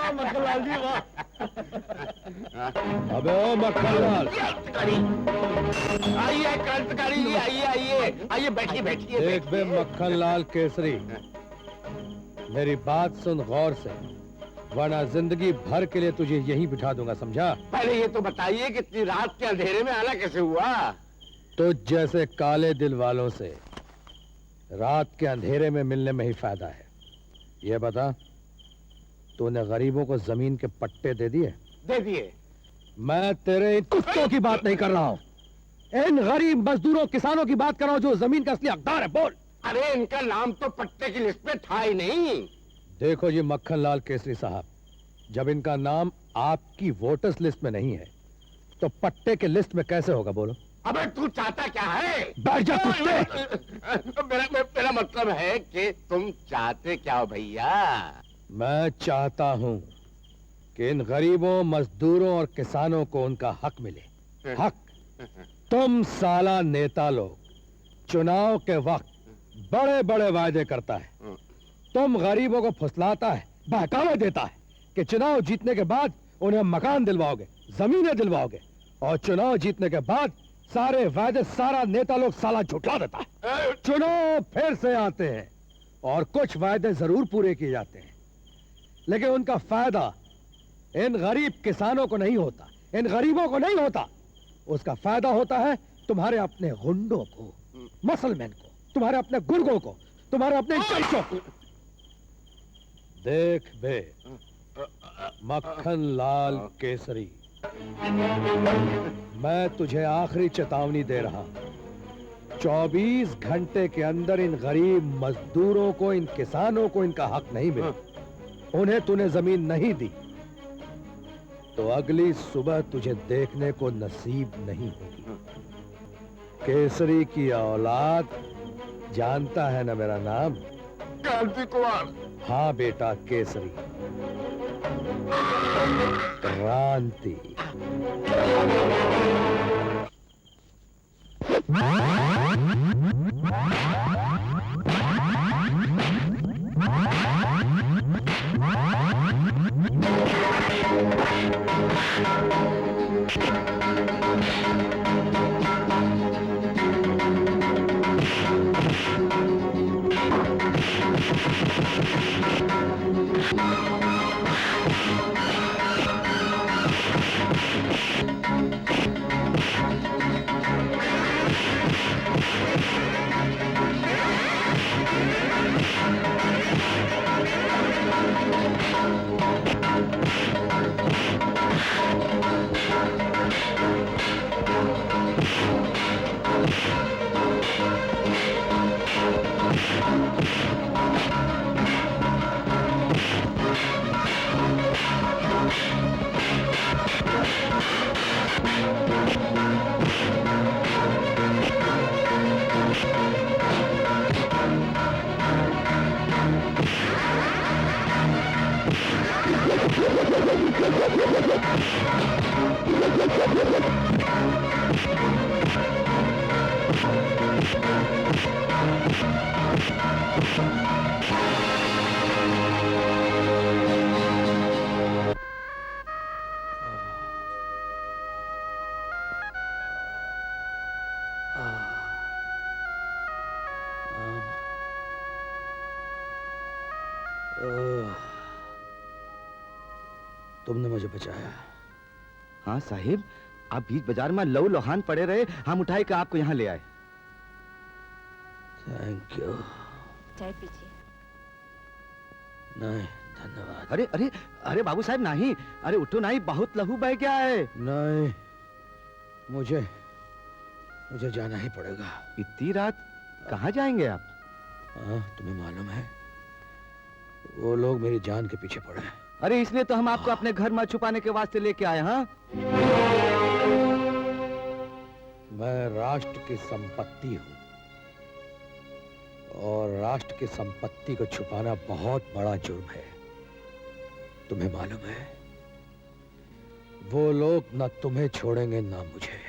वाह मक्खनलाल जी वाह। अबे ओ मक्खनलाल, आइए क्रांतिकारी जी, आइए आइए आइए, बैठिए बैठिए। देख बे मक्खनलाल केसरी, मेरी बात सुन गौर से, वरना जिंदगी भर के लिए तुझे यहीं बिठा दूंगा, समझा? पहले ये तो बताइए कि इतनी रात के अंधेरे में आना कैसे हुआ? तुझ जैसे काले दिल वालों से रात के अंधेरे में मिलने में ही फायदा है। ये बता, तूने गरीबों को जमीन के पट्टे दे दिए? दे दिए। मैं तेरे इन कुत्तों की बात नहीं कर रहा हूं, इन गरीब मजदूरों किसानों की बात कर रहा हूं जो जमीन का असली हकदार है। बोल। अरे इनका नाम तो पट्टे की लिस्ट में था ही नहीं। देखो जी मक्खनलाल केसरी साहब, जब इनका नाम आपकी वोटर्स लिस्ट में नहीं है तो पट्टे के लिस्ट में कैसे होगा? बोलो। अबे तू चाहता क्या है? बैठ जा कुत्ते। मेरा मतलब है कि तुम चाहते क्या हो भैया? मैं चाहता हूं कि इन गरीबों मजदूरों और किसानों को उनका हक मिले। हक। तुम साला नेता लोग चुनाव के वक्त बड़े बड़े वायदे करता है, तुम गरीबों को फुसलाता है, बहकावे देता है कि चुनाव जीतने के बाद उन्हें मकान दिलवाओगे, जमीनें दिलवाओगे, और चुनाव जीतने के बाद सारे वायदे सारा नेता लोग साला झुठला देता है। चुनाव फिर से आते हैं और कुछ वायदे जरूर पूरे किए जाते हैं, लेकिन उनका फायदा इन गरीब किसानों को नहीं होता, इन गरीबों को नहीं होता। उसका फायदा होता है तुम्हारे अपने गुंडों को, मसलमैन को, तुम्हारे अपने गुर्गों को, तुम्हारे अपने जैसों को। देख बे मक्खनलाल केसरी, मैं तुझे आखिरी चेतावनी दे रहा हूं। 24 घंटे के अंदर इन गरीब मजदूरों को, इन किसानों को इनका हक नहीं मिला, उन्हें तूने जमीन नहीं दी, तो अगली सुबह तुझे देखने को नसीब नहीं होगी। केसरी की औलाद, जानता है ना मेरा नाम? क्रांति कुमार। हाँ बेटा, केसरी, क्रांति। तुमने मुझे बचाया। हाँ साहिब, आप बीच बाजार में लहू लोहान पड़े रहे, हम उठाए के आपको यहाँ ले आए। Thank you. चाय पीजिए। नहीं धन्यवाद। अरे अरे अरे बाबू साहब नहीं, अरे उठो नहीं, बहुत लहू बह गया है। नहीं, मुझे जाना ही पड़ेगा। इतनी रात कहाँ जाएंगे आप? तुम्हें मालूम है वो लोग मेरी जान के पीछे पड़े हैं। अरे इसलिए तो हम आपको अपने घर में छुपाने के वास्ते लेके आए। हाँ, मैं राष्ट्र की संपत्ति हूं और राष्ट्र की संपत्ति को छुपाना बहुत बड़ा जुर्म है। तुम्हें मालूम है वो लोग न तुम्हें छोड़ेंगे ना मुझे,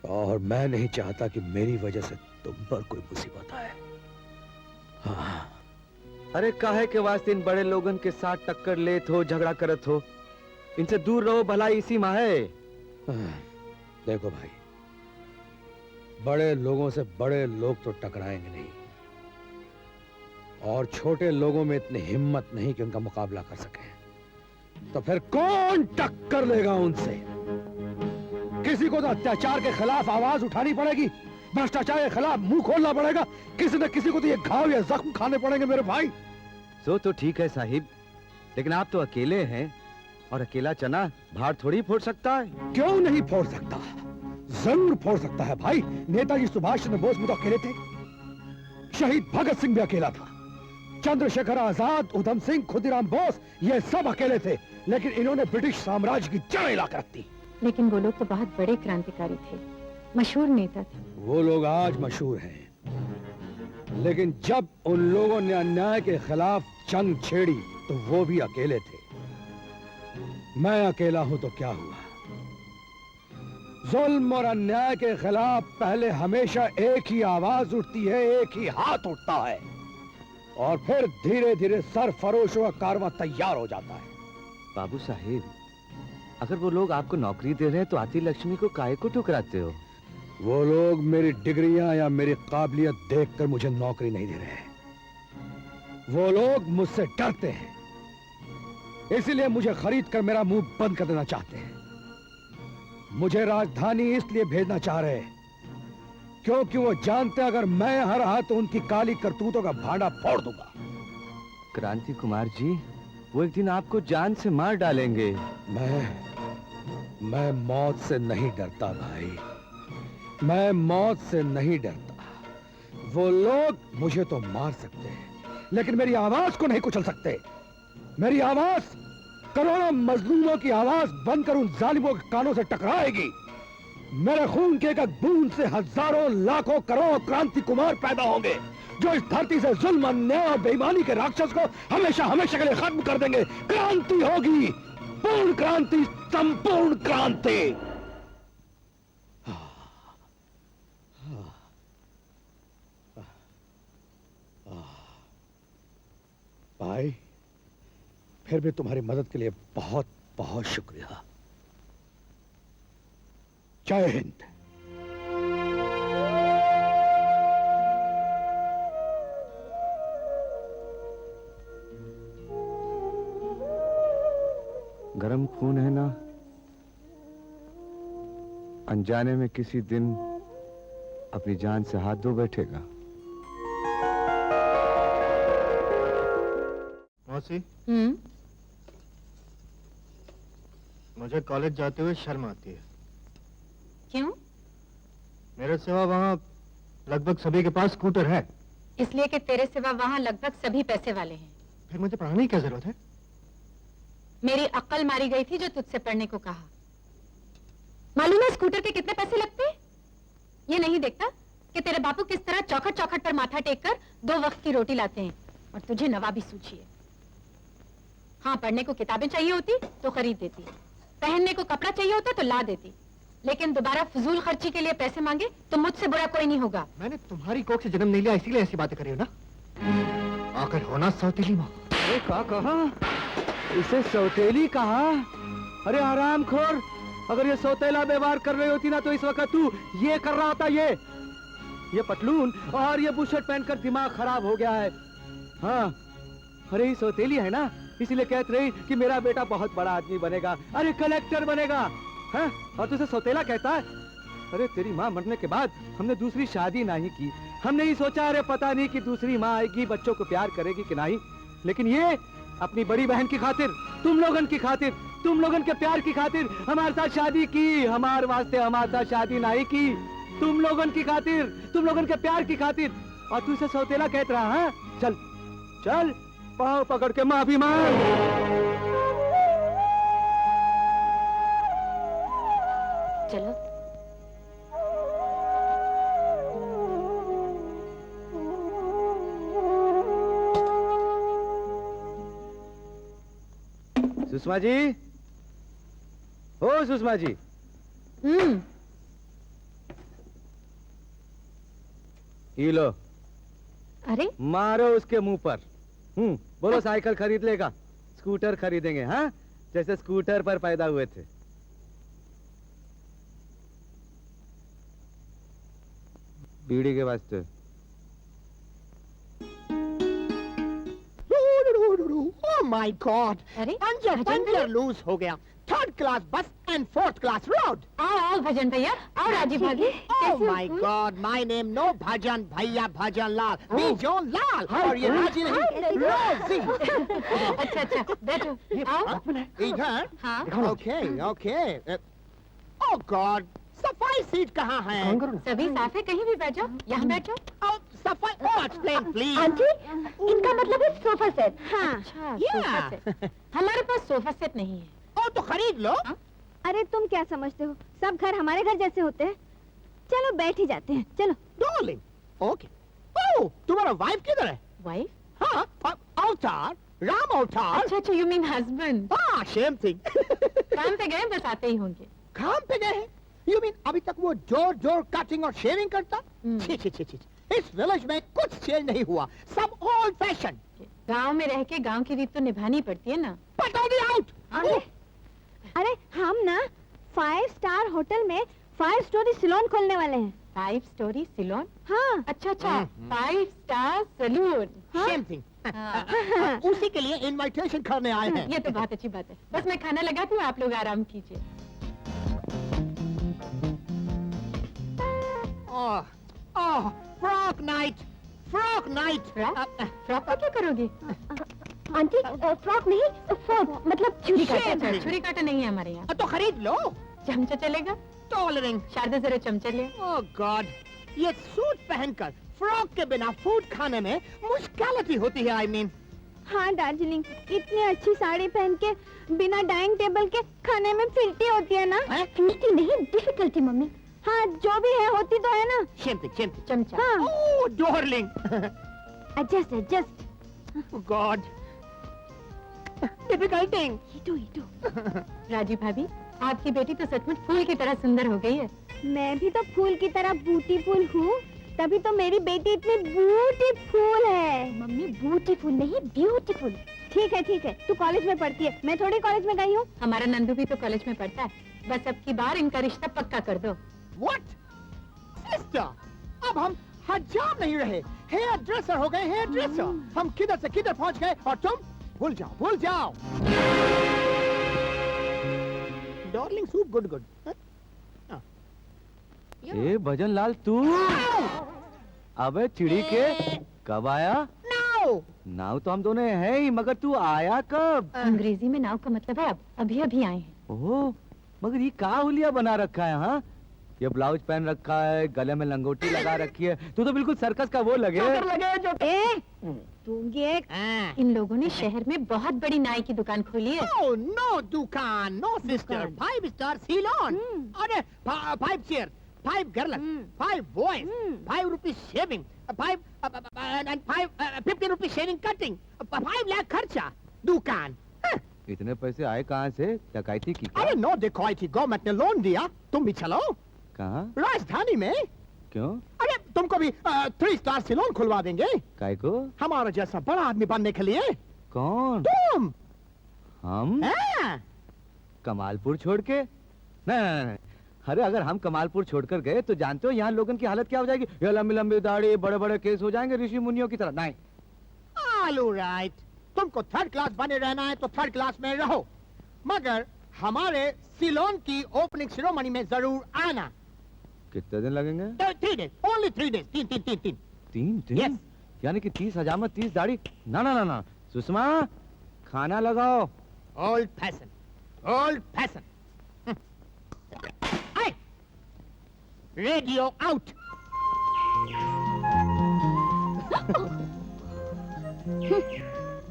और मैं नहीं चाहता कि मेरी वजह से तुम पर कोई मुसीबत आए। हाँ, अरे काहे के वास्ते इन बड़े लोगन के साथ टक्कर लेत हो, झगड़ा करत हो? इनसे दूर रहो, भलाई इसी में है। देखो भाई, बड़े लोगों से बड़े लोग तो टकराएंगे नहीं, और छोटे लोगों में इतनी हिम्मत नहीं कि उनका मुकाबला कर सके। तो फिर कौन टक्कर लेगा उनसे? किसी को तो अत्याचार के खिलाफ आवाज उठानी पड़ेगी, भ्रष्टाचार के खिलाफ मुंह खोलना पड़ेगा, किसी न किसी को तो ये घाव या जख्म खाने पड़ेंगे मेरे भाई। सो तो ठीक है साहिब, लेकिन आप तो अकेले हैं, और अकेला चना भार थोड़ी फोड़ सकता है। क्यों नहीं फोड़ सकता? जरूर फोड़ सकता है भाई। नेताजी सुभाष चंद्र बोस भी तो अकेले थे, शहीद भगत सिंह भी अकेला था, चंद्रशेखर आजाद, उधम सिंह, खुदीराम बोस, ये सब अकेले थे, लेकिन इन्होंने ब्रिटिश साम्राज्य की जड़ हिला कर रख दी। लेकिन वो लोग तो बहुत बड़े क्रांतिकारी थे, मशहूर नेता थे। वो लोग आज मशहूर हैं, लेकिन जब उन लोगों ने अन्याय के खिलाफ जंग छेड़ी तो वो भी अकेले थे। मैं अकेला हूं तो क्या हुआ? जुल्म और अन्याय के खिलाफ पहले हमेशा एक ही आवाज उठती है, एक ही हाथ उठता है, और फिर धीरे धीरे सरफरोशों का कारवां तैयार हो जाता है। बाबू साहिब, अगर वो लोग आपको नौकरी दे रहे हैं तो आती लक्ष्मी को काहे को ठुकराते हो? वो लोग मेरी डिग्रियां या मेरी काबिलियत देखकर मुझे नौकरी नहीं दे रहे हैं, वो लोग मुझसे डरते हैं, इसीलिए मुझे खरीद कर मेरा मुंह बंद कर देना चाहते हैं। मुझे राजधानी इसलिए भेजना चाह रहे हैं क्योंकि वो जानते हैं अगर मैं यहाँ रहा तो उनकी काली करतूतों का भांडा फोड़ दूंगा। क्रांति कुमार जी, वो एक दिन आपको जान से मार डालेंगे। मैं मौत से नहीं डरता भाई, मैं मौत से नहीं डरता। वो लोग मुझे तो मार सकते हैं, लेकिन मेरी आवाज को नहीं कुचल सकते। मेरी आवाज करोड़ों मजलूमों की आवाज बनकर उन जालिमों के कानों से टकराएगी। मेरे खून के एक बूंद से हजारों लाखों करोड़ों क्रांति कुमार पैदा होंगे जो इस धरती से जुल्म, अन्याय और बेईमानी के राक्षस को हमेशा हमेशा के लिए खत्म कर देंगे। क्रांति होगी, पूर्ण क्रांति, संपूर्ण क्रांति। भाई, फिर भी तुम्हारी मदद के लिए बहुत बहुत शुक्रिया। जय हिंद। गरम खून है ना, अनजाने में किसी दिन अपनी जान से हाथ धो बैठेगा। मौसी, मुझे कॉलेज जाते हुए शर्म आती है। क्यों? मेरे सिवा वहाँ लगभग सभी के पास स्कूटर है। इसलिए कि तेरे सिवा वहाँ लगभग सभी पैसे वाले हैं। फिर मुझे पढ़ाने की क्या जरूरत है? मेरी अक्ल मारी गई थी जो तुझसे पढ़ने को कहा। मालूम है स्कूटर के कितने पैसे लगते हैं? ये नहीं देखता कि तेरे बापू किस तरह चौखट चौखट पर माथा टेक कर 2 वक्त की रोटी लाते हैं, और तुझे नवाबी सूझी है। हाँ, पढ़ने को किताबें चाहिए होती तो खरीद देती, पहनने को कपड़ा चाहिए होता तो ला देती, लेकिन दोबारा फजूल खर्ची के लिए पैसे मांगे तो मुझसे बुरा कोई नहीं होगा। मैंने तुम्हारी कोख से जन्म नहीं लिया, इसीलिए ऐसी बातें करी हो ना। आकर होना सौतेली माँ। अरे क्या कहा? इसे सौतेली कहा? अरे हरामखोर, अगर ये सौतेला व्यवहार कर रही होती ना तो इस वक्त तू ये कर रहा होता। ये पतलून और ये बुशर्ट पहनकर दिमाग खराब हो गया है। हाँ, अरे ये सौतेली है ना, इसीलिए कहते रही कि मेरा बेटा बहुत बड़ा आदमी बनेगा, अरे कलेक्टर बनेगा। हाँ, और तुझे सौतेला कहता है? अरे तेरी माँ मरने के बाद हमने दूसरी शादी नहीं की। हमने ही सोचा अरे पता नहीं कि दूसरी माँ आएगी, बच्चों को प्यार करेगी कि नहीं, लेकिन ये अपनी बड़ी बहन की खातिर, तुम लोगन की खातिर, तुम लोगन के प्यार की खातिर हमारे साथ शादी की। हमारे वास्ते हमारे साथ शादी नहीं की, तुम लोगन की खातिर, तुम लोगन के प्यार की खातिर। और तू इसे सौतेला कहत रहा? हाँ, चल चल, पाँव पकड़ के माफी मांग। चलो। सुषमा जी, ओ सुषमा जी। ये लो, अरे मारो उसके मुंह पर। बोलो साइकिल खरीद लेगा, स्कूटर खरीदेंगे, हाँ, जैसे स्कूटर पर पैदा हुए थे। बीड़ी के वास्ते। Oh my God! अरे पंजर भजन पंजर भैया, लूज हो गया। 3rd क्लास बस एंड 4th क्लास रोड। आओ भजन भैया, आओ राजीव भाभी। Oh कैसे हो? my God! My name no भजन भैया भजन लाल, बीजों लाल और ये राजी नहीं रोजी। अच्छा अच्छा, बैठो, आओ। इधर? हाँ, Okay, okay. Oh God! सफाई सीट कहाँ है? सभी साफ है, कहीं भी बैठो, यहाँ बैठो। Oh, सफाई, oh explain please. आंटी, इनका मतलब है सोफा सेट। हाँ, अच्छा, Yeah. Sofa set. हमारे पास सोफा सेट नहीं है। Oh तो खरीद लो। अरे तुम क्या समझते हो, सब घर हमारे घर जैसे होते हैं। चलो बैठ ही जाते हैं, चलो। Darling. Okay. Oh, तुम्हारा वाइफ किधर है? वाइफ? हाँ, अवतार, राम अवतार। अच्छा अच्छा, यू मीन हस्बैंड। हाँ, सेम थिंग। काम पे गए, बस आते ही होंगे। काम पे गए हैं? You mean अभी तक वो जोर जोर कटिंग और शेविंग करता? छी छी छी छी। इस विलेज में कुछ चेंज नहीं हुआ, सब ओल्ड फैशन। गांव में रह के गांव की रीत तो निभानी पड़ती है ना। पटौदी आउट। अरे हम ना 5 स्टार होटल में 5 स्टोरी सैलून खोलने वाले हैं। 5 स्टोरी सैलून? हाँ। अच्छा अच्छा, 5 स्टार सैलून। Same thing. उसी के लिए इनविटेशन करने आए हैं। ये तो बहुत अच्छी बात है। बस मैं खाना लगाती हूँ, आप लोग आराम कीजिए। Oh, oh, frock night, frock night. Frock का क्या करोगी? आंटी फ्रॉक नहीं, फोर्क मतलब छुरी काटा। अच्छा, छुरी काटा नहीं है हमारे यहाँ। तो खरीद लो। चमचा चलेगा? टॉलरिंग। शारदा जरा चमचा ले। ओह गॉड, ये सूट पहनकर फ्रॉक के बिना फूड खाने में मुश्किल होती है। आई मीन हाँ दार्जिलिंग, इतनी अच्छी साड़ी पहन के बिना डाइनिंग टेबल के खाने में फिल्टी होती है ना। फिल्टी नहीं, डिफिकल्टी मम्मी। हाँ जो भी है, होती तो है ना। Same thing. चमचा। हाँ। ओह डार्लिंग। Adjust adjust. गॉड, डिफिकल्टिंग। राजी भाभी, आपकी बेटी तो सचमुच फूल की तरह सुंदर हो गई है। मैं भी तो फूल की तरह ब्यूटीफुल हूँ, तभी तो मेरी बेटी इतनी ब्यूटीफुल है। मम्मी ब्यूटीफुल नहीं, ब्यूटीफुल। ठीक है, तू कॉलेज में पढ़ती है, मैं थोड़ी कॉलेज में गई हूँ। हमारा नंदू भी तो कॉलेज में पढ़ता है। बस अब की बार इनका रिश्ता पक्का कर दो। What? सिस्टर, अब हम हजाम नहीं रहे, हेयर ड्रेसर हो गए, हेयर ड्रेसर। हम किधर से किधर पहुंच गए और तुम भूल जाओ। Darling soup good. ए भजन लाल तू, अबे चिड़ी के कब आया? No! नाव तो हम दोनों हैं ही, मगर तू आया कब? अंग्रेजी में नाव का मतलब है अब, अभी अभी आए हैं। ओह, मगर ये का हुलिया बना रखा है? हाँ, ये ब्लाउज पहन रखा है, गले में लंगोटी लगा रखी है, तू तो बिल्कुल सर्कस का वो लगे। दूंगी एक। इन लोगों ने शहर में बहुत बड़ी नाई की दुकान खोली है। Oh, no दुकान, no sister, 5 star Ceylon. अरे 5 chairs, 5 girls, 5 boys, 5 rupees shaving, 50 rupees shaving cutting, 5 lakh खर्चा, दुकान। इतने पैसे आए कहाँ से? डकैती की क्या? अरे नो डकैती, गवर्नमेंट ने लोन दिया, तुम भी चलो। कहाँ? राजधानी में। क्यों? अरे तुमको भी 3 स्टार सैलून खुलवा देंगे, काय को? हमारा जैसा बड़ा आदमी बनने के लिए। कौन? तुम। हम? हाँ। कमालपुर छोड़ के? नहीं, अरे अगर हम कमालपुर छोड़कर गए तो जानते हो यहाँ लोगों की हालत क्या हो जाएगी? ये लंबी लंबी दाढ़ी, बड़े बड़े केस हो जाएंगे ऋषि मुनियों की तरह। नहीं, ऑल राइट, तुमको 3rd क्लास बने रहना है तो 3rd क्लास में रहो, मगर हमारे सिलोन की ओपनिंग सेरेमनी में जरूर आना। कितने दिन लगेंगे? 3 days, only 3 days, 3 3 दिन? Yes. यानी कि 30 हजामत 30 दाढ़ी? ना, सुषमा खाना लगाओ। Old fashion. Radio out.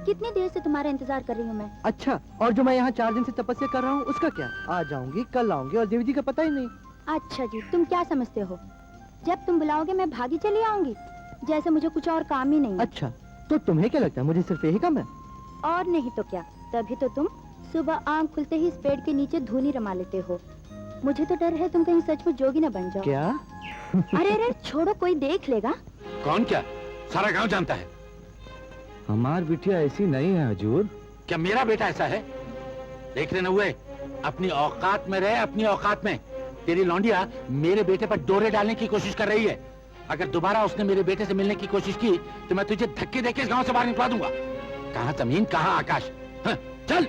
कितनी देर से तुम्हारा इंतजार कर रही हूँ मैं। अच्छा, और जो मैं यहाँ 4 दिन से तपस्या कर रहा हूँ उसका क्या? आ जाऊंगी, कल आऊंगी और देवी जी का पता ही नहीं। अच्छा जी, तुम क्या समझते हो, जब तुम बुलाओगे मैं भागी चली आऊंगी, जैसे मुझे कुछ और काम ही नहीं है। अच्छा, तो तुम्हें क्या लगता है मुझे सिर्फ यही काम है? और नहीं तो क्या, तभी तो तुम सुबह आँख खुलते ही इस पेड़ के नीचे धूनी रमा लेते हो। मुझे तो डर है तुम कहीं सचमुच जोगी न बन जाओ। क्या? अरे छोड़ो, कोई देख लेगा। कौन? क्या सारा गांव जानता है? हमार बिटिया ऐसी नहीं है हजूर। क्या मेरा बेटा ऐसा है? देख रहे न हुए, अपनी औकात में रहे, अपनी औकात में। तेरी लौंडिया मेरे बेटे पर डोरे डालने की कोशिश कर रही है। अगर दोबारा उसने मेरे बेटे से मिलने की कोशिश की तो मैं तुझे धक्के देके इस गांव से बाहर निकलवा दूंगा। कहाँ जमीन, कहाँ आकाश। हाँ।